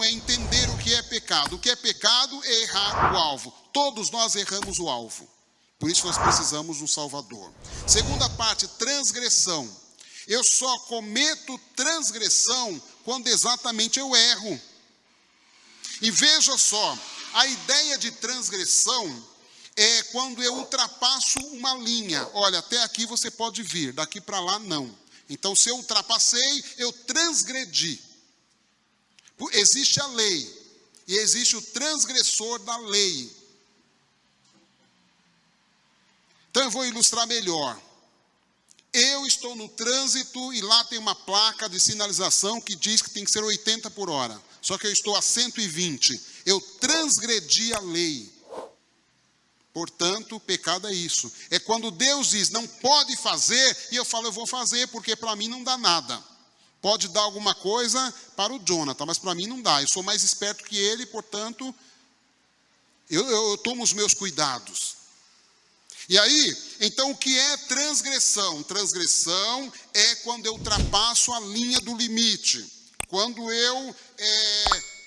é entender o que é pecado. O que é pecado é errar o alvo. Todos nós erramos o alvo. Por isso nós precisamos de um Salvador. Segunda parte, transgressão. Eu só cometo transgressão quando exatamente eu erro. E veja só, a ideia de transgressão é quando eu ultrapasso uma linha. Olha, até aqui você pode vir, daqui para lá não. Então, se eu ultrapassei, eu transgredi. Existe a lei e existe o transgressor da lei. Então, eu vou ilustrar melhor. Eu estou no trânsito e lá tem uma placa de sinalização que diz que tem que ser 80 por hora. Só que eu estou a 120. Eu transgredi a lei. Portanto, o pecado é isso. É quando Deus diz, não pode fazer, e eu falo, eu vou fazer, porque para mim não dá nada. Pode dar alguma coisa para o Jonathan, mas para mim não dá. Eu sou mais esperto que ele, portanto, eu tomo os meus cuidados. E aí, então o que é transgressão? Transgressão é quando eu ultrapasso a linha do limite. Quando eu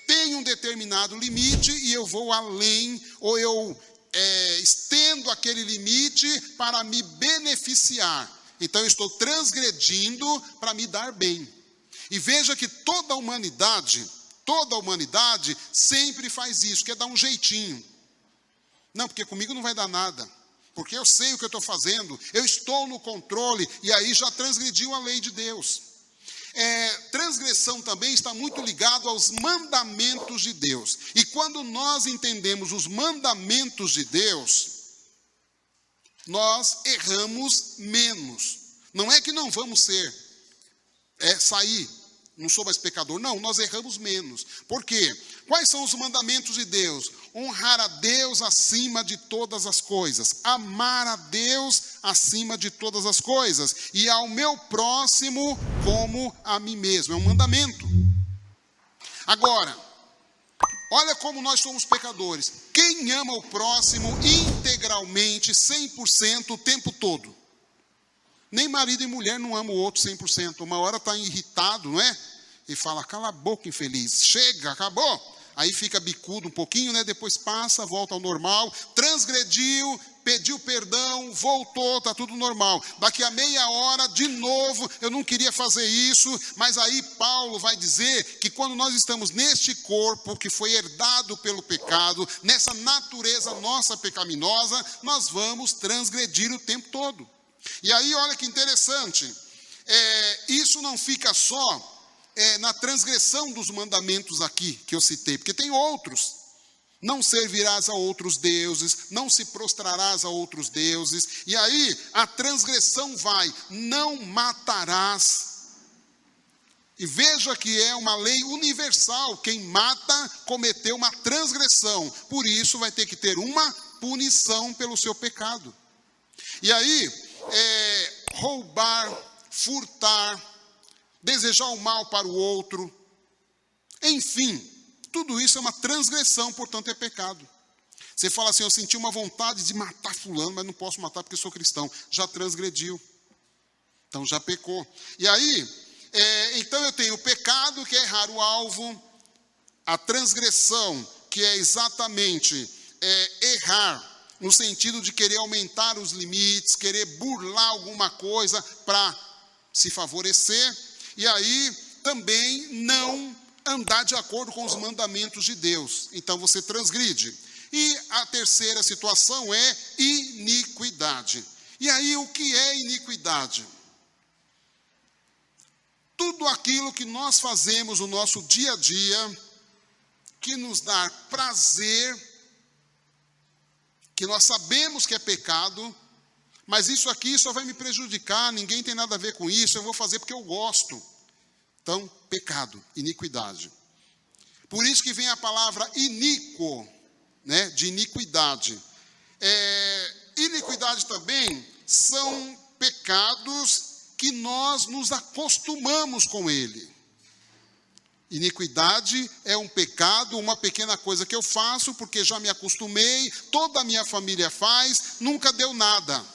tenho um determinado limite e eu vou além, ou eu estendo aquele limite para me beneficiar. Então eu estou transgredindo para me dar bem. E veja que toda a humanidade sempre faz isso, quer dar um jeitinho. Não, porque comigo não vai dar nada. Porque eu sei o que eu estou fazendo, eu estou no controle, e aí já transgrediu a lei de Deus. Transgressão também está muito ligado aos mandamentos de Deus. E quando nós entendemos os mandamentos de Deus, nós erramos menos. Não é que não vamos sair, não sou mais pecador. Não, nós erramos menos. Por quê? Quais são os mandamentos de Deus? Honrar a Deus acima de todas as coisas. Amar a Deus acima de todas as coisas. E ao meu próximo como a mim mesmo. É um mandamento. Agora, olha como nós somos pecadores. Quem ama o próximo integralmente, 100%, o tempo todo? Nem marido e mulher não amam o outro 100%. Uma hora está irritado, não é? E fala, cala a boca, infeliz. Chega, acabou. Aí fica bicudo um pouquinho, né? Depois passa, volta ao normal. Transgrediu, pediu perdão, voltou, está tudo normal. Daqui a meia hora, de novo, eu não queria fazer isso. Mas aí Paulo vai dizer que quando nós estamos neste corpo que foi herdado pelo pecado, nessa natureza nossa pecaminosa, nós vamos transgredir o tempo todo. E aí, olha que interessante, isso não fica só na transgressão dos mandamentos aqui que eu citei, porque tem outros. Não servirás a outros deuses, não se prostrarás a outros deuses. E aí, a transgressão vai, não matarás. E veja que é uma lei universal, quem mata cometeu uma transgressão. Por isso vai ter que ter uma punição pelo seu pecado. E aí, roubar, furtar, desejar o mal para o outro, enfim, tudo isso é uma transgressão, portanto é pecado. Você fala assim, eu senti uma vontade de matar fulano, mas não posso matar porque sou cristão. Já transgrediu, então já pecou. E aí, então eu tenho o pecado, que é errar o alvo, a transgressão, que é exatamente errar, no sentido de querer aumentar os limites, querer burlar alguma coisa para se favorecer. E aí, também não andar de acordo com os mandamentos de Deus. Então, você transgride. E a terceira situação é iniquidade. E aí, o que é iniquidade? Tudo aquilo que nós fazemos no nosso dia a dia, que nos dá prazer, que nós sabemos que é pecado, mas isso aqui só vai me prejudicar, ninguém tem nada a ver com isso, eu vou fazer porque eu gosto. Então, pecado, iniquidade. Por isso que vem a palavra iníquo, né, de iniquidade. Iniquidade também são pecados que nós nos acostumamos com ele. Iniquidade é um pecado, uma pequena coisa que eu faço porque já me acostumei, toda a minha família faz, nunca deu nada.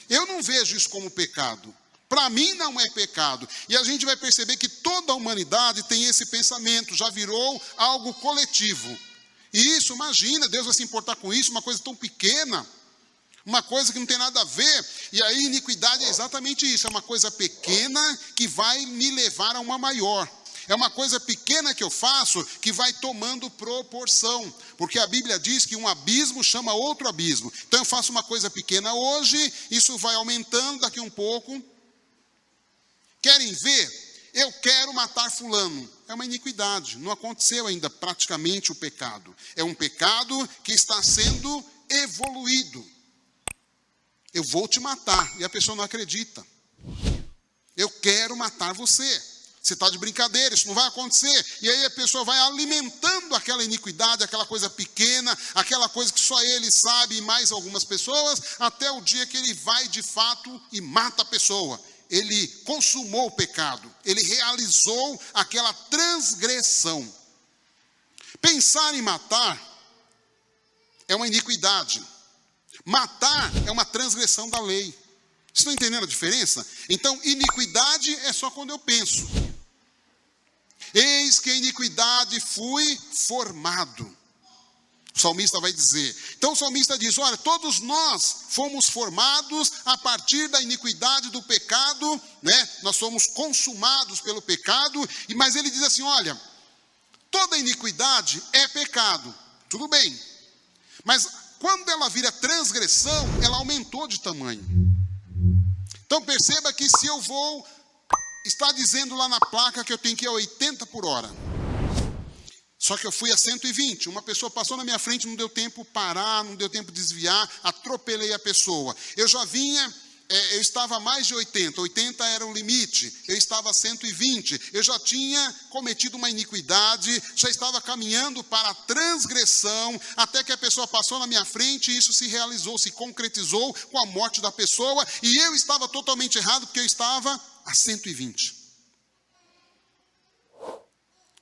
Eu não vejo isso como pecado. Para mim não é pecado. E a gente vai perceber que toda a humanidade tem esse pensamento, já virou algo coletivo. E isso, imagina, Deus vai se importar com isso, uma coisa tão pequena, uma coisa que não tem nada a ver. E aí iniquidade é exatamente isso, é uma coisa pequena que vai me levar a uma maior. É uma coisa pequena que eu faço que vai tomando proporção. Porque a Bíblia diz que um abismo chama outro abismo. Então eu faço uma coisa pequena hoje, isso vai aumentando daqui um pouco. Querem ver? Eu quero matar fulano. É uma iniquidade. Não aconteceu ainda praticamente o pecado. É um pecado que está sendo evoluído. Eu vou te matar. E a pessoa não acredita. Eu quero matar você. Você está de brincadeira, isso não vai acontecer. E aí a pessoa vai alimentando aquela iniquidade, aquela coisa pequena, aquela coisa que só ele sabe e mais algumas pessoas, até o dia que ele vai de fato e mata a pessoa. Ele consumou o pecado, ele realizou aquela transgressão. Pensar em matar é uma iniquidade. Matar é uma transgressão da lei. Vocês estão entendendo a diferença? Então, iniquidade é só quando eu penso. Eis que a iniquidade fui formado. O salmista vai dizer. Então o salmista diz, olha, todos nós fomos formados a partir da iniquidade do pecado, né? Nós somos consumados pelo pecado, mas ele diz assim, olha, toda iniquidade é pecado, tudo bem. Mas quando ela vira transgressão, ela aumentou de tamanho. Então perceba que se eu vou, está dizendo lá na placa que eu tenho que ir a 80 por hora. Só que eu fui a 120, uma pessoa passou na minha frente, não deu tempo parar, não deu tempo desviar, atropelei a pessoa. Eu já vinha, eu estava a mais de 80, 80 era o limite, eu estava a 120, eu já tinha cometido uma iniquidade, já estava caminhando para a transgressão, até que a pessoa passou na minha frente e isso se realizou, se concretizou com a morte da pessoa, e eu estava totalmente errado porque eu estava a 120.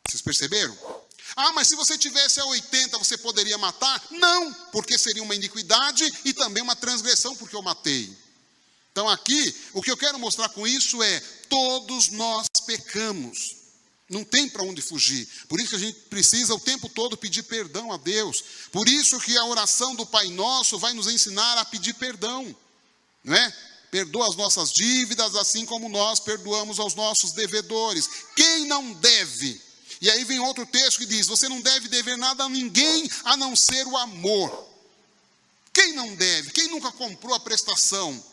Vocês perceberam? Ah, mas se você tivesse a 80, você poderia matar? Não, porque seria uma iniquidade e também uma transgressão, porque eu matei. Então aqui, o que eu quero mostrar com isso é, todos nós pecamos. Não tem para onde fugir. Por isso que a gente precisa o tempo todo pedir perdão a Deus. Por isso que a oração do Pai Nosso vai nos ensinar a pedir perdão. Não é? Perdoa as nossas dívidas, assim como nós perdoamos aos nossos devedores. Quem não deve? E aí vem outro texto que diz, você não deve dever nada a ninguém, a não ser o amor. Quem não deve? Quem nunca comprou a prestação?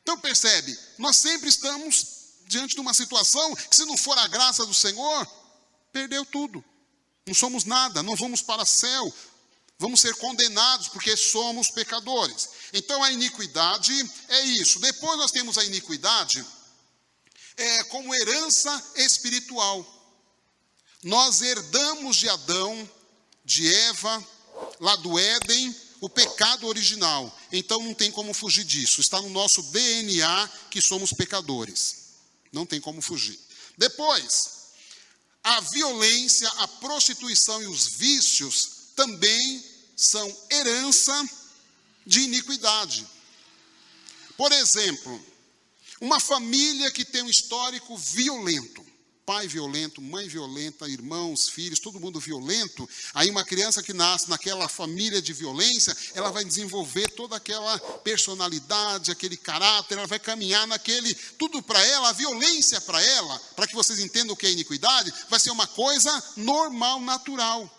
Então percebe, nós sempre estamos diante de uma situação que se não for a graça do Senhor, perdeu tudo. Não somos nada, não vamos para o céu. Vamos ser condenados porque somos pecadores. Então a iniquidade é isso. Depois nós temos a iniquidade como herança espiritual. Nós herdamos de Adão, de Eva, lá do Éden, o pecado original. Então não tem como fugir disso. Está no nosso DNA que somos pecadores. Não tem como fugir. Depois, a violência, a prostituição e os vícios também são herança de iniquidade. Por exemplo, uma família que tem um histórico violento, pai violento, mãe violenta, irmãos, filhos, todo mundo violento, aí uma criança que nasce naquela família de violência, ela vai desenvolver toda aquela personalidade, aquele caráter, ela vai caminhar naquele, tudo para ela, a violência para ela, para que vocês entendam o que é iniquidade, vai ser uma coisa normal, natural.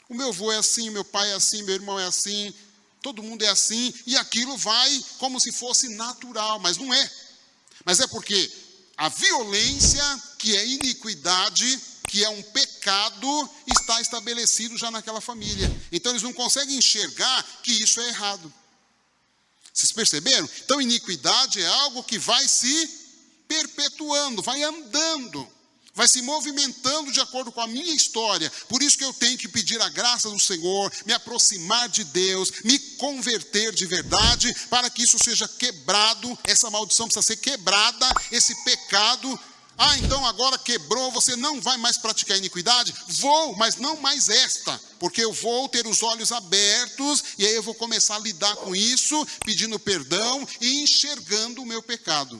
O meu avô é assim, meu pai é assim, meu irmão é assim, todo mundo é assim, e aquilo vai como se fosse natural, mas não é. Mas é porque a violência, que é iniquidade, que é um pecado, está estabelecido já naquela família. Então eles não conseguem enxergar que isso é errado. Vocês perceberam? Então iniquidade é algo que vai se perpetuando, vai andando, vai se movimentando de acordo com a minha história. Por isso que eu tenho que pedir a graça do Senhor, me aproximar de Deus, me converter de verdade, para que isso seja quebrado, essa maldição precisa ser quebrada, esse pecado, Ah, então agora quebrou, você não vai mais praticar iniquidade? Vou, mas não mais esta, porque eu vou ter os olhos abertos, e aí eu vou começar a lidar com isso, pedindo perdão e enxergando o meu pecado.